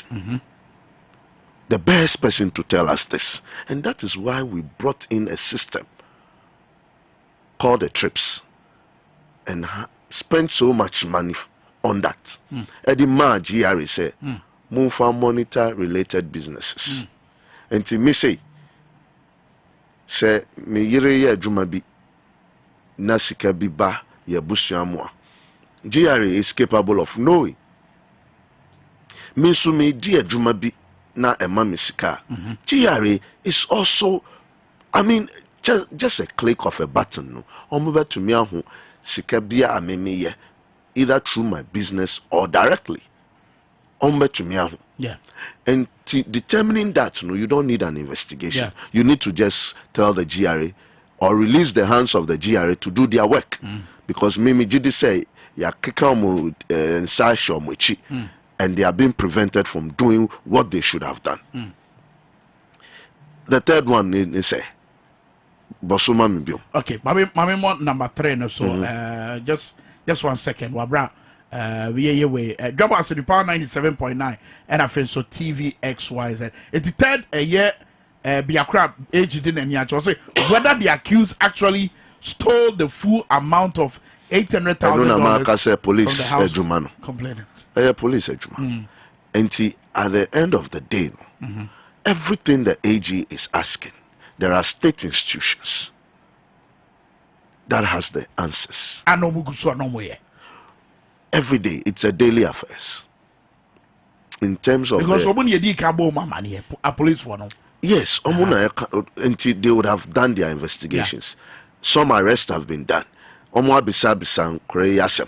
The best person to tell us this. And that is why we brought in a system called the TRIPS and spent so much money on that. Eddie Ma GRA say, move for monitor related businesses. And to me say me yere ye adwuma bi na sika bi ba ye busuamoa. GRA is capable of knowing. Me so me di adwuma bi na ema me sika. GRA is also, I mean, just a click of a button. No, omo to me ahu sika bia ameme ye either through my business or directly. Omo to me ahu. Yeah. And determining that, no, you don't need an investigation. You need to just tell the GRA or release the hands of the GRA to do their work. Because Mimi Jidi say ya kikamu nsasho mwichi and they are being prevented from doing what they should have done. The third one is say Bosuma Mibio. Okay, mami number 3 no so just 1 second wabra we Dwabo Ase Power 97.9 and I feel so TV XYZ. It third a year Biakra age didn't any say whether the accused actually stole the full amount of $800,000 police from the house complainants. Police ejuma. And at the end of the day, everything the AG is asking, there are state institutions that has the answers. Every day, it's a daily affairs. In terms of because a police for no. Yes, until they would have done their investigations. Some arrests have been done. Omo abisa bisa nkore yasem.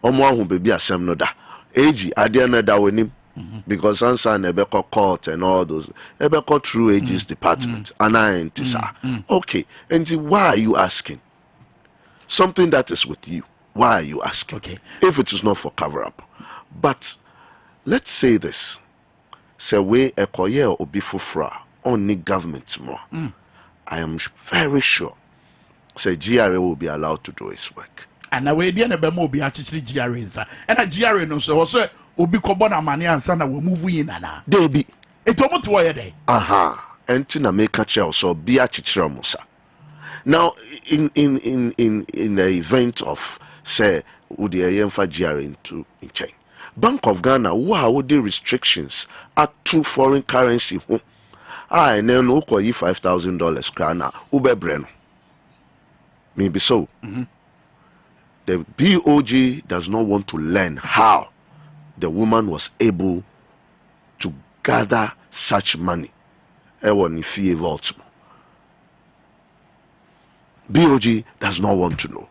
Omo ahu bebi asem no da. AG adia na da wenim. Because answer nebeko court and all those ebeko through AG's department. Okay, and why are you asking? Something that is with you. Why are you asking? Okay. If it is not for cover up. But let's say this. Say we ekoye obi fufra only government more. I am very sure say GRA will be allowed to do its work. And now we didn't be more be actually GRA inside. And a GRA no so also obi kobona money and sana we move in na. They be it almost why day. And tina make a chair so be a musa. Now in the event of say would the Yemfa GRA into in chain. Bank of Ghana, why would the restrictions at to foreign currency? And then oko yi $5,000 krana ube breno. Maybe so. The BOG does not want to learn how the woman was able to gather such money. BOG does not want to know.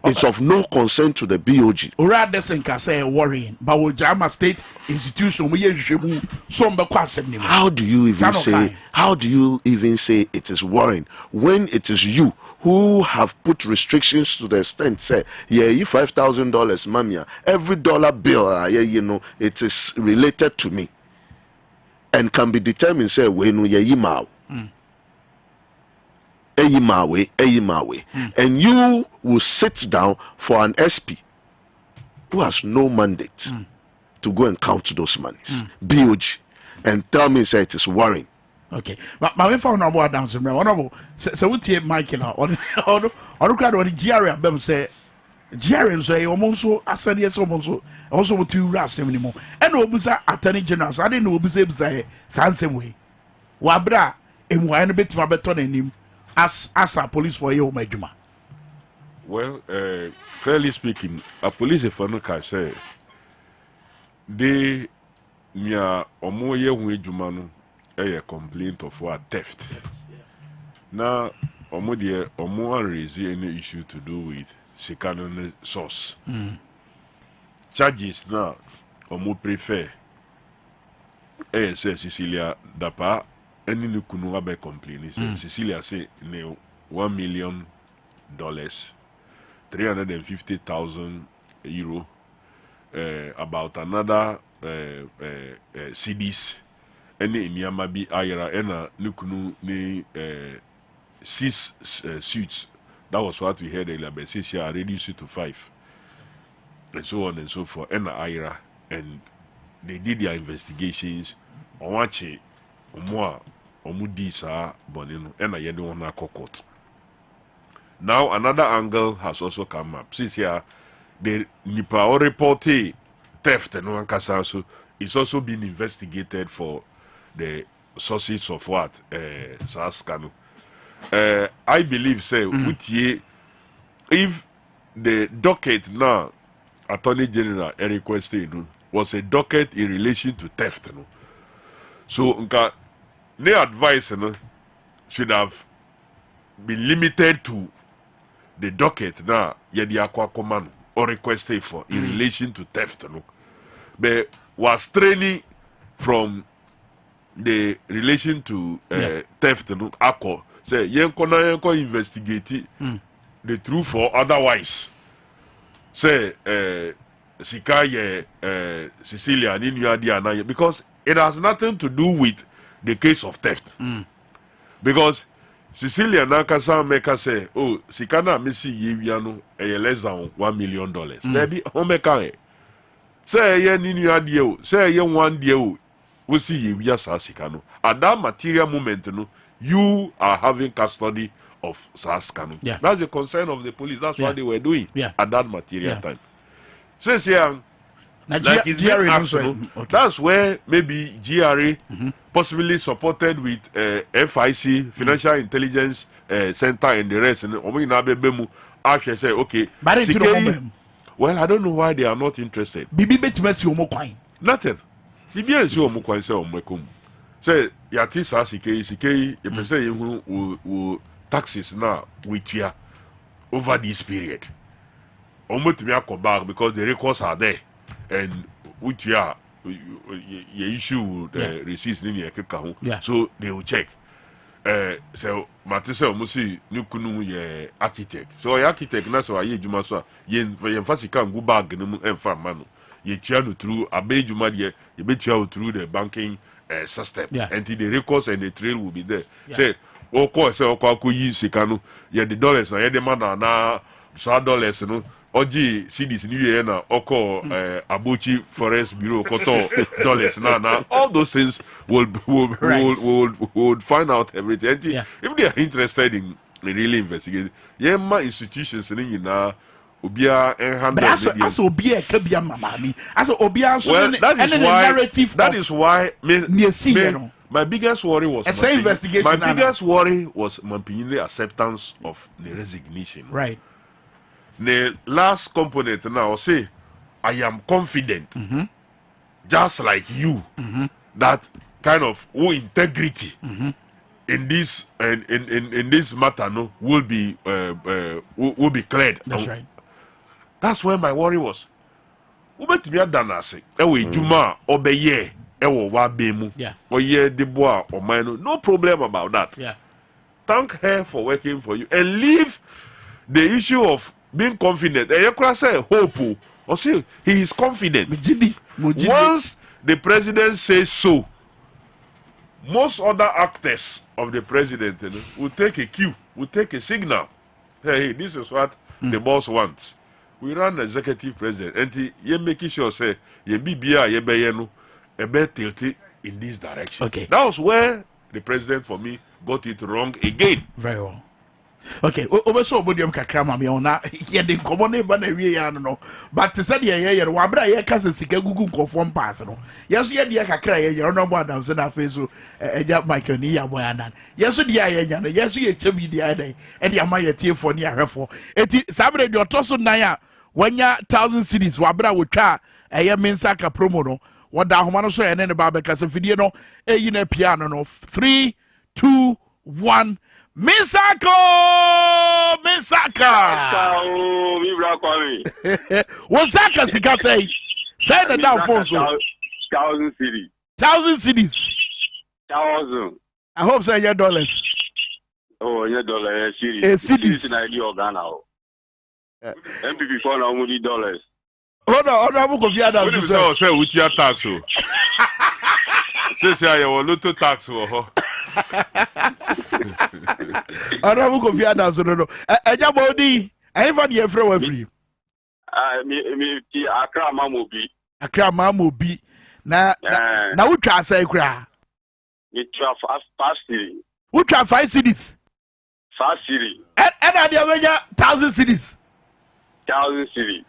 It's of no concern to the BOG. Worrying, but with Jama State institution, how do you even say? How do you even say it is worrying when it is you who have put restrictions to the extent say, yeah, you $5,000, mamia, every dollar bill, you know, it is related to me, and can be determined. Say, when you mau. And you will sit down for an SP who has no mandate to go and count those monies, BOG, and tell me say it is worrying. Okay, but my phone number down to me. Honorable, so what you Michael on crowd on the GRA, them say GRA say almost so I said yes almost also with two rats anymore. And Obusa Attorney General, I didn't know Obusa say same way. Wabra and why a bit my beton in him. As a police for you, my Juma. Well, fairly speaking, a police if I can say they near Omoye Jumanu a complaint of what theft. Now, Omo raise any issue to do with Shikano source. Charges now, Omo prefer. Say Cecilia Dapaah. Any new kunu be complain. Cecilia say ne $1 million, 350,000 euro, about another CDs. Any inyama bi ayera ena nukunu ne 6 suits. That was what we heard earlier. But 6 years reduced it to 5, and so on and so forth. Ena ayera, and they did their investigations. On watching. Now another angle has also come up. Since here the Nipa reported theft and one so it's also been investigated for the sources of what Saskano. I believe say if the docket now Attorney General requested was a docket in relation to theft, so their advice should have been limited to the docket now Yediakwa command or requested for in relation to theft. But was training from the relation to theft Ako say yenko investigate the truth or otherwise. Say Sika Cecilia Dapaah because it has nothing to do with the case of theft. Because Cecilia Nakasa Meka say, oh, Sikana Missy Yiviano a less than $1 million. Maybe Homeka say ye ninu adio, say ye one deal, we see Yivia Sasikano. At that material moment, you are having custody of Saskano. Yeah. That's the concern of the police. That's what they were doing at that material time. Says here. Like it's that's where maybe GRA possibly supported with FIC, Financial Intelligence Center, and the rest. And actually say, okay, well, I don't know why they are not interested. Nothing. Bibi and so Omokwai say Omekum. Say Yatisa CK, you say you taxes now with you over this period. Omotimia back because the records are there. And which you issue the receipts in your so they will check. So Matisa Musi Nukunu ye architect. So architect na so aye juma so yen fasika go bag and farm manu. Ye chianu through abe juma ye be chianu through the banking system. Until the records and the trail will be there. Say oko say oko yi sikanu ye the dollars na ye the man na $100 no. Oji CDs new year na oko Abuchi Forest Bureau koto dollars na all those things will find out everything. If they are interested in really investigating, yema institutions ni na obia handle. As obia kabia mamami. As obia so that is why my biggest worry was investigation. My biggest worry was Mampini acceptance of the resignation. Right. The last component now say, I am confident, just like you, that kind of integrity in this in this matter will be cleared. That's right. That's where my worry was. Ubetimi adanase. Ewe juma obeye. Ewo wa bemu. Yeah. Oye deboa or mine. No problem about that. Yeah. Thank her for working for you and leave the issue of being confident. And you say hope. Or say he is confident. Once the president says so, most other actors of the president will take a cue, will take a signal. Hey, this is what the boss wants. We run executive president, and you making sure say you be a bit tilted in this direction. Okay, that was where the president for me got it wrong again. Very well. Okay, obeso obodium kakra ma me ona ye de nkomo ne ba na wie ya no but say de ye wa bra ye ka se sika gugu nkofo pass no yeso ye de kakra ye no mo adam se na feso eja michael ni ya boy anan yeso de ye nya no yeso ye chebi de ai e de ama ye tiefo ni ahwefo eti sabre de otoso nan a wanya 1000 cities wa bra wo twa eye mensa ka promo no wada homa no so ye ne ba be ka se fidie no eyi na piano no 3 2 1 Misako! Oh, mi bra kwami. Wasaka sika say. Say the down phone so. 1,000 cities. 1,000 cities. 1,000. I hope say your dollars. Oh, your dollar cities. A cities. In idea Ghana. MPP for now money dollars. Hold on, I'm going to What do you say with your tax? Say you want to tax ho. Arabu ko via da so no. Eja bodi, e fa de free wa free. Me ti Accra Mamobi. Accra Mamobi. Na wutwa asai kura. Me twa 5 cities. Wutwa 5 cities. 5 cities. And na dia wenya 1,000 cities. 1,000 cities.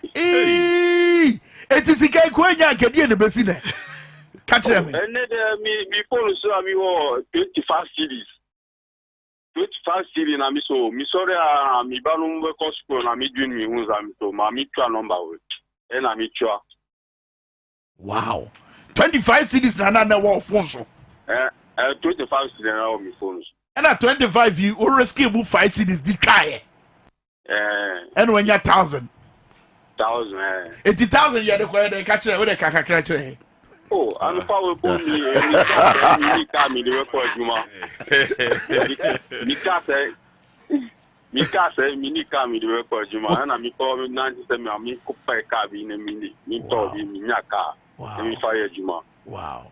Eti sikai ko nya akedi ne besi ne. Catch them. And me phone so I mean 25 cities. 25 cities na mi so mi sorry mi ba no mbe ko school na mi dwin mi hu za mi so ma mi twa number we. E na mi twa. Wow. 25 cities na wo phone so. 25 cities na mi phone so. And at 25 you already move 5 cities di try. And when you 1,000. 1,000. 80,000 you dey catch we dey kakakra chere. Oh, I'm power for me. Me the record juma. Mika say me the record juma. And me call me 97 me kupa car be in a minute. Me to be me nyaka. Me fire juma. Wow.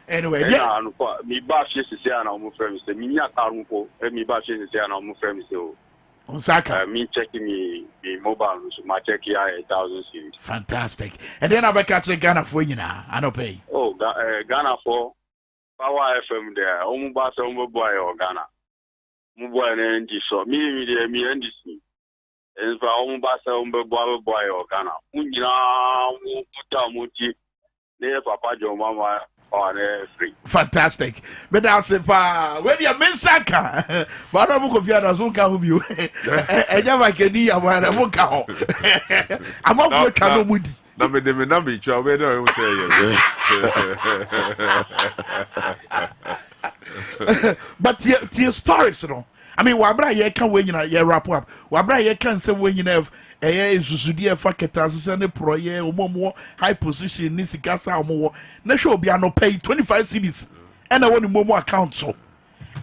Anyway, yeah. Me ba she say na omo friend say me nyaka runko. Me ba she say na omo friend say o. Osaka. Me checking me mobile, so my check here 1,000 cities. Fantastic. And then I will catch Ghana for you now. I don't pay. Oh, Ghana for Power FM there. Omubasa Omoboy or Ghana. Muboy and NG so. Me NGC. And for Omubasa Omoboy or Ghana. Munina Muta Muti. Near Papa Joe Mama. Free. Fantastic. But that's it. When you mensaka, but I'm going to so can you. And never can you. I'm going to I'm off with Kano Moody. Number the number each other. But your stories, you know. I mean, wabra ye can when you wrap up. Wabra ye can say when you have a susudi fa keta so ne proye omomo high position ni sikasa omo na hwe obi ano pay 25 cities and I want the momo account so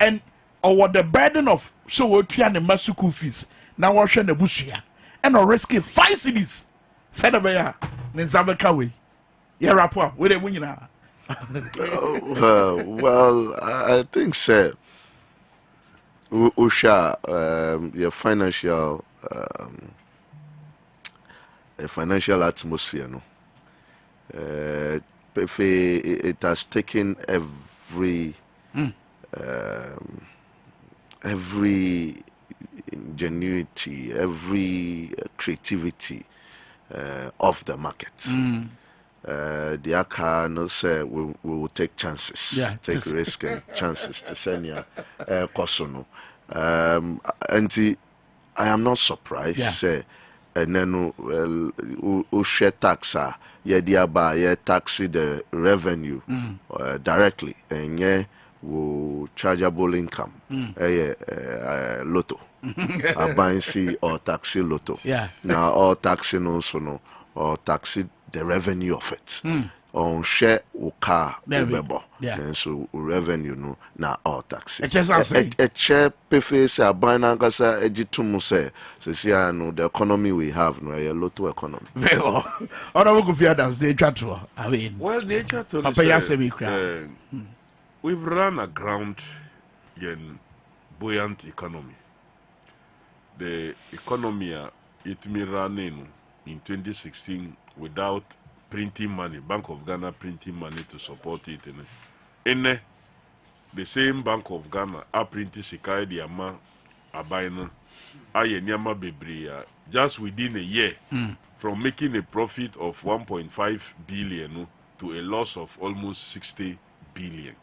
and or the burden of so we tua ne masuku fees na wo hwe na busua and or risk 5 cities said about ne zabeka we ye wrap up we dey munyina. Well, I think sir Usha your financial atmosphere no it has taken every ingenuity, every creativity of the market. The aka no say we will take chances, take risk and chances to send ya kosono. And I am not surprised say and then share taxa ye taxi the revenue directly and yeah wo chargeable income lotto abansi or taxi lotto now all taxi no so no or taxi the revenue of it on share o car bebo and so revenue no na all taxi a share pefe say abana ngasa ejitum say no the economy we have no a lotto economy very well ona go fi Adams dey twa to I mean well nature to we've run aground in buoyant economy. The economy it me running in 2016 without printing money, Bank of Ghana printing money to support it. In the same Bank of Ghana, I printed Sikai the Ama Abaino, Ayanyama Bebria, just within a year, from making a profit of 1.5 billion to a loss of almost 60 billion.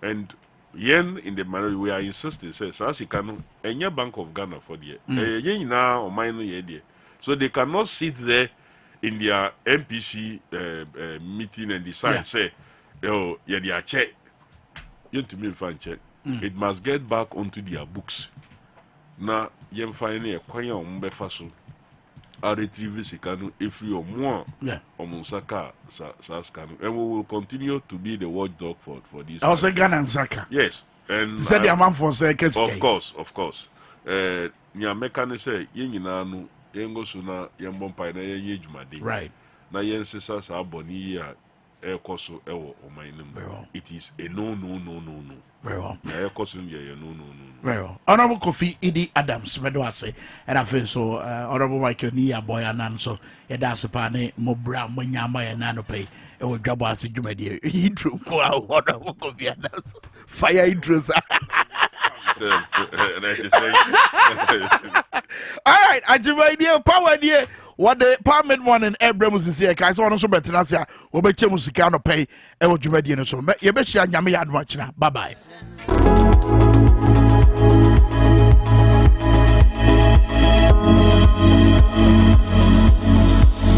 And yen in the manner we are insisting says as you can any Bank of Ghana for the now or minor idea. So they cannot sit there in their MPC meeting and decide say, oh yeah, they are check. You to me find check. It must get back onto their books. Now yen find a kwanya umbefaso. I retrieve Sikanu if you are more or Musaka Saskanu, and we will continue to be the watchdog for this. I was a Ghana and Saka. Yes, and said the amount for seconds. Of course. Nya mekane say yengina no yengo suna yembompa na yenye jumade. Right. Na yensesa sa boni ya ekoso ewo omainem. It is a no. Very well. Very well. Honorable Kofi Idi Adams, Dwabo Ase, and I feel so. Honorable Michael Nia Boy and so. That's a pane Mobra Manyama and Nanope. It was Dwabo Ase Jumedi. He drew Honorable Kofi Adams. Fire interest. All right, I do my dear power dear. What the Parliament one in Abraham was here. I saw no so better. Nasia, we be chemusika no pay. E wo Jumedi no so. You be share nyame yad watch na. Bye bye.